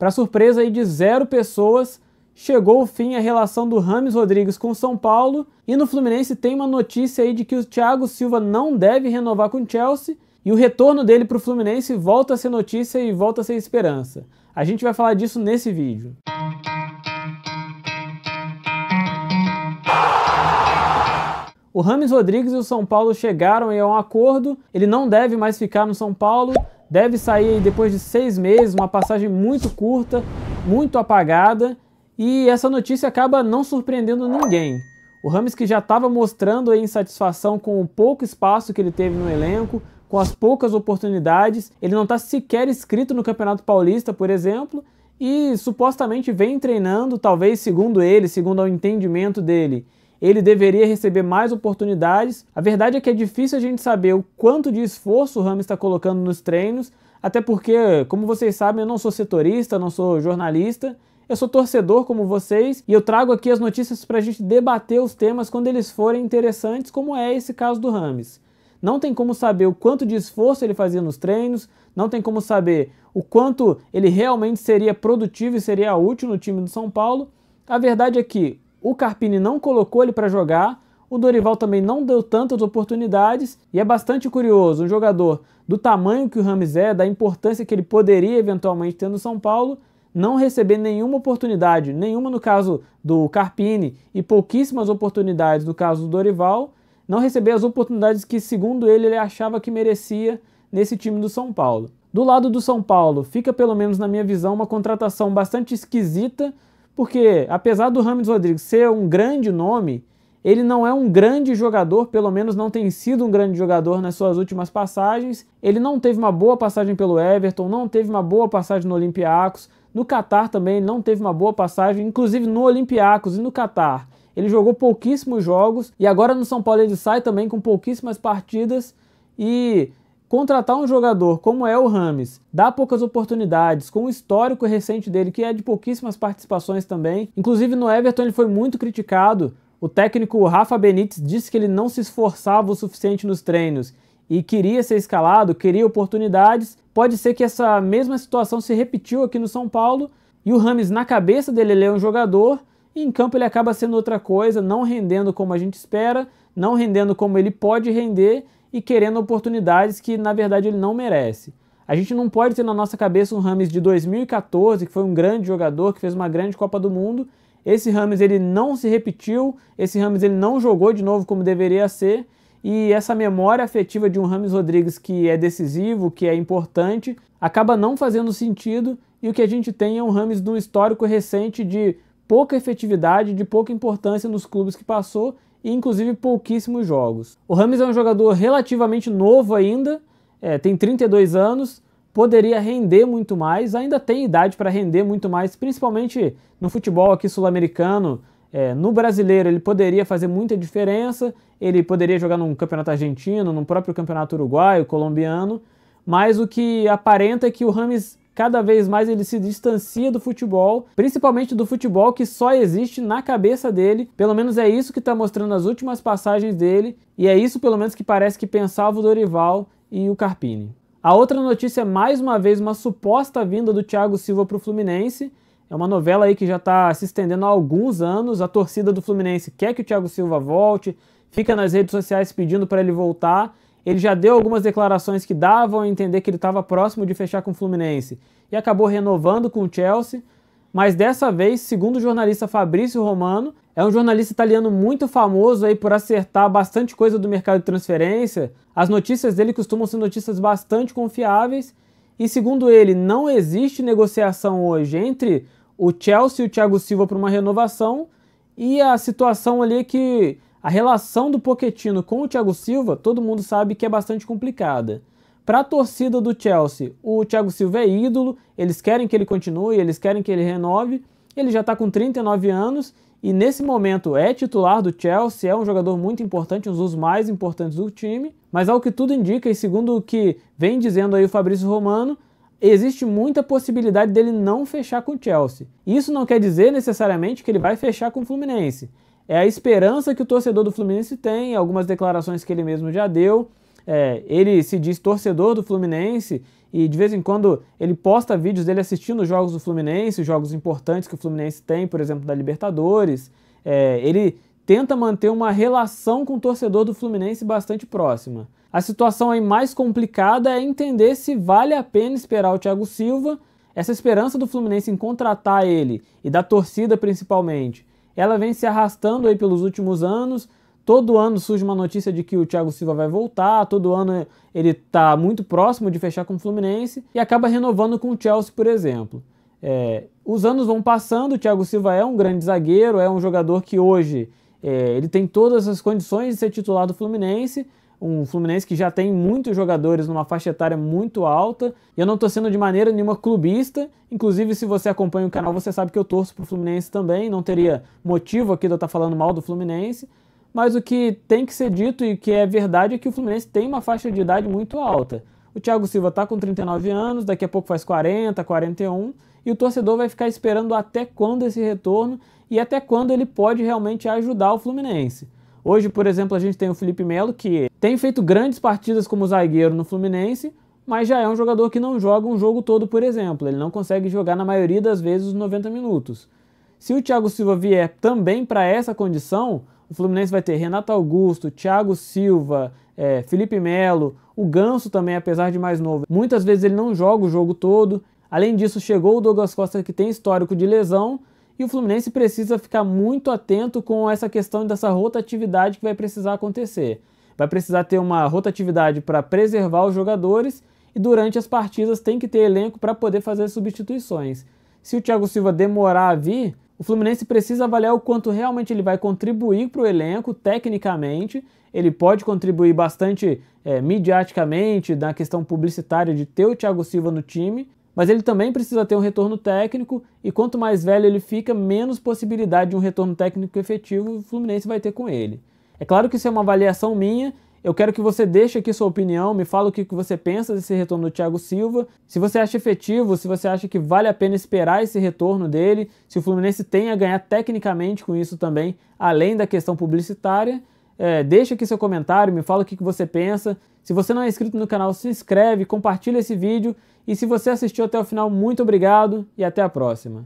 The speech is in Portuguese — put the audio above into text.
Para surpresa aí de 0 pessoas, chegou o fim a relação do James Rodrigues com o São Paulo, e no Fluminense tem uma notícia aí de que o Thiago Silva não deve renovar com o Chelsea, e o retorno dele para o Fluminense volta a ser notícia e volta a ser esperança. A gente vai falar disso nesse vídeo. O James Rodrigues e o São Paulo chegaram a um acordo, ele não deve mais ficar no São Paulo, deve sair depois de 6 meses, uma passagem muito curta, muito apagada, e essa notícia acaba não surpreendendo ninguém. O James, que já estava mostrando a insatisfação com o pouco espaço que ele teve no elenco, com as poucas oportunidades, ele não está sequer inscrito no Campeonato Paulista, por exemplo, e supostamente vem treinando, talvez segundo ele, segundo o entendimento dele, ele deveria receber mais oportunidades. A verdade é que é difícil a gente saber o quanto de esforço o James está colocando nos treinos, até porque, como vocês sabem, eu não sou setorista, não sou jornalista, eu sou torcedor como vocês, e eu trago aqui as notícias para a gente debater os temas quando eles forem interessantes, como é esse caso do James. Não tem como saber o quanto de esforço ele fazia nos treinos, não tem como saber o quanto ele realmente seria produtivo e seria útil no time do São Paulo. A verdade é que o Carpini não colocou ele para jogar, o Dorival também não deu tantas oportunidades, e é bastante curioso, um jogador do tamanho que o James é, da importância que ele poderia eventualmente ter no São Paulo, não receber nenhuma oportunidade, nenhuma no caso do Carpini e pouquíssimas oportunidades no caso do Dorival, não receber as oportunidades que, segundo ele achava que merecia nesse time do São Paulo. Do lado do São Paulo, fica, pelo menos na minha visão, uma contratação bastante esquisita, porque apesar do James Rodrigues ser um grande nome, ele não é um grande jogador, pelo menos não tem sido um grande jogador nas suas últimas passagens. Ele não teve uma boa passagem pelo Everton, não teve uma boa passagem no Olympiacos, no Qatar também não teve uma boa passagem, inclusive no Olympiacos e no Qatar. Ele jogou pouquíssimos jogos e agora no São Paulo ele sai também com pouquíssimas partidas, e contratar um jogador como é o James, dar poucas oportunidades, com o histórico recente dele, que é de pouquíssimas participações também. Inclusive no Everton ele foi muito criticado. O técnico Rafa Benítez disse que ele não se esforçava o suficiente nos treinos e queria ser escalado, queria oportunidades. Pode ser que essa mesma situação se repetiu aqui no São Paulo, e o James, na cabeça dele, ele é um jogador, e em campo ele acaba sendo outra coisa, não rendendo como a gente espera, não rendendo como ele pode render e querendo oportunidades que, na verdade, ele não merece. A gente não pode ter na nossa cabeça um James de 2014, que foi um grande jogador, que fez uma grande Copa do Mundo. Esse James ele não se repetiu, esse James ele não jogou de novo como deveria ser, e essa memória afetiva de um James Rodrigues que é decisivo, que é importante, acaba não fazendo sentido, e o que a gente tem é um James de um histórico recente de pouca efetividade, de pouca importância nos clubes que passou, e inclusive pouquíssimos jogos. O James é um jogador relativamente novo ainda, tem 32 anos, poderia render muito mais, ainda tem idade para render muito mais, principalmente no futebol aqui sul-americano. No brasileiro ele poderia fazer muita diferença, ele poderia jogar num campeonato argentino, num próprio campeonato uruguaio, colombiano, mas o que aparenta é que o James cada vez mais ele se distancia do futebol, principalmente do futebol que só existe na cabeça dele. Pelo menos é isso que está mostrando as últimas passagens dele, e é isso pelo menos que parece que pensava o Dorival e o Carpini. A outra notícia é mais uma vez uma suposta vinda do Thiago Silva para o Fluminense. É uma novela aí que já está se estendendo há alguns anos. A torcida do Fluminense quer que o Thiago Silva volte, fica nas redes sociais pedindo para ele voltar. Ele já deu algumas declarações que davam a entender que ele estava próximo de fechar com o Fluminense e acabou renovando com o Chelsea, mas dessa vez, segundo o jornalista Fabrício Romano, é um jornalista italiano muito famoso aí por acertar bastante coisa do mercado de transferência. As notícias dele costumam ser notícias bastante confiáveis, e segundo ele, não existe negociação hoje entre o Chelsea e o Thiago Silva para uma renovação, e a situação ali é que a relação do Pochettino com o Thiago Silva, todo mundo sabe que é bastante complicada. Para a torcida do Chelsea, o Thiago Silva é ídolo, eles querem que ele continue, eles querem que ele renove, ele já está com 39 anos e nesse momento é titular do Chelsea, é um jogador muito importante, um dos mais importantes do time, mas ao que tudo indica, e segundo o que vem dizendo aí o Fabrício Romano, existe muita possibilidade dele não fechar com o Chelsea. Isso não quer dizer necessariamente que ele vai fechar com o Fluminense. É a esperança que o torcedor do Fluminense tem, algumas declarações que ele mesmo já deu. Ele se diz torcedor do Fluminense e de vez em quando ele posta vídeos dele assistindo jogos do Fluminense, jogos importantes que o Fluminense tem, por exemplo, da Libertadores. Ele tenta manter uma relação com o torcedor do Fluminense bastante próxima. A situação aí mais complicada é entender se vale a pena esperar o Thiago Silva. Essa esperança do Fluminense em contratar ele, e da torcida principalmente, ela vem se arrastando aí pelos últimos anos. Todo ano surge uma notícia de que o Thiago Silva vai voltar, todo ano ele está muito próximo de fechar com o Fluminense e acaba renovando com o Chelsea, por exemplo. Os anos vão passando, o Thiago Silva é um grande zagueiro, é um jogador que hoje ele tem todas as condições de ser titular do Fluminense, um Fluminense que já tem muitos jogadores numa faixa etária muito alta, e eu não estou sendo de maneira nenhuma clubista, inclusive se você acompanha o canal você sabe que eu torço para o Fluminense também, não teria motivo aqui de eu estar falando mal do Fluminense, mas o que tem que ser dito e que é verdade é que o Fluminense tem uma faixa de idade muito alta. O Thiago Silva está com 39 anos, daqui a pouco faz 40, 41, e o torcedor vai ficar esperando até quando esse retorno e até quando ele pode realmente ajudar o Fluminense. Hoje, por exemplo, a gente tem o Felipe Melo, que tem feito grandes partidas como zagueiro no Fluminense, mas já é um jogador que não joga um jogo todo, por exemplo. Ele não consegue jogar na maioria das vezes os 90 minutos. Se o Thiago Silva vier também para essa condição, o Fluminense vai ter Renato Augusto, Thiago Silva, Felipe Melo, o Ganso também, apesar de mais novo. Muitas vezes ele não joga o jogo todo. Além disso, chegou o Douglas Costa, que tem histórico de lesão, e o Fluminense precisa ficar muito atento com essa questão dessa rotatividade que vai precisar acontecer. Vai precisar ter uma rotatividade para preservar os jogadores e durante as partidas tem que ter elenco para poder fazer substituições. Se o Thiago Silva demorar a vir, o Fluminense precisa avaliar o quanto realmente ele vai contribuir para o elenco, tecnicamente. Ele pode contribuir bastante midiaticamente, na questão publicitária de ter o Thiago Silva no time, mas ele também precisa ter um retorno técnico, e quanto mais velho ele fica, menos possibilidade de um retorno técnico efetivo o Fluminense vai ter com ele. É claro que isso é uma avaliação minha, eu quero que você deixe aqui sua opinião, me fala o que você pensa desse retorno do Thiago Silva, se você acha efetivo, se você acha que vale a pena esperar esse retorno dele, se o Fluminense tem a ganhar tecnicamente com isso também, além da questão publicitária. Deixa aqui seu comentário, me fala o que você pensa. Se você não é inscrito no canal, se inscreve, compartilha esse vídeo, e se você assistiu até o final, muito obrigado e até a próxima.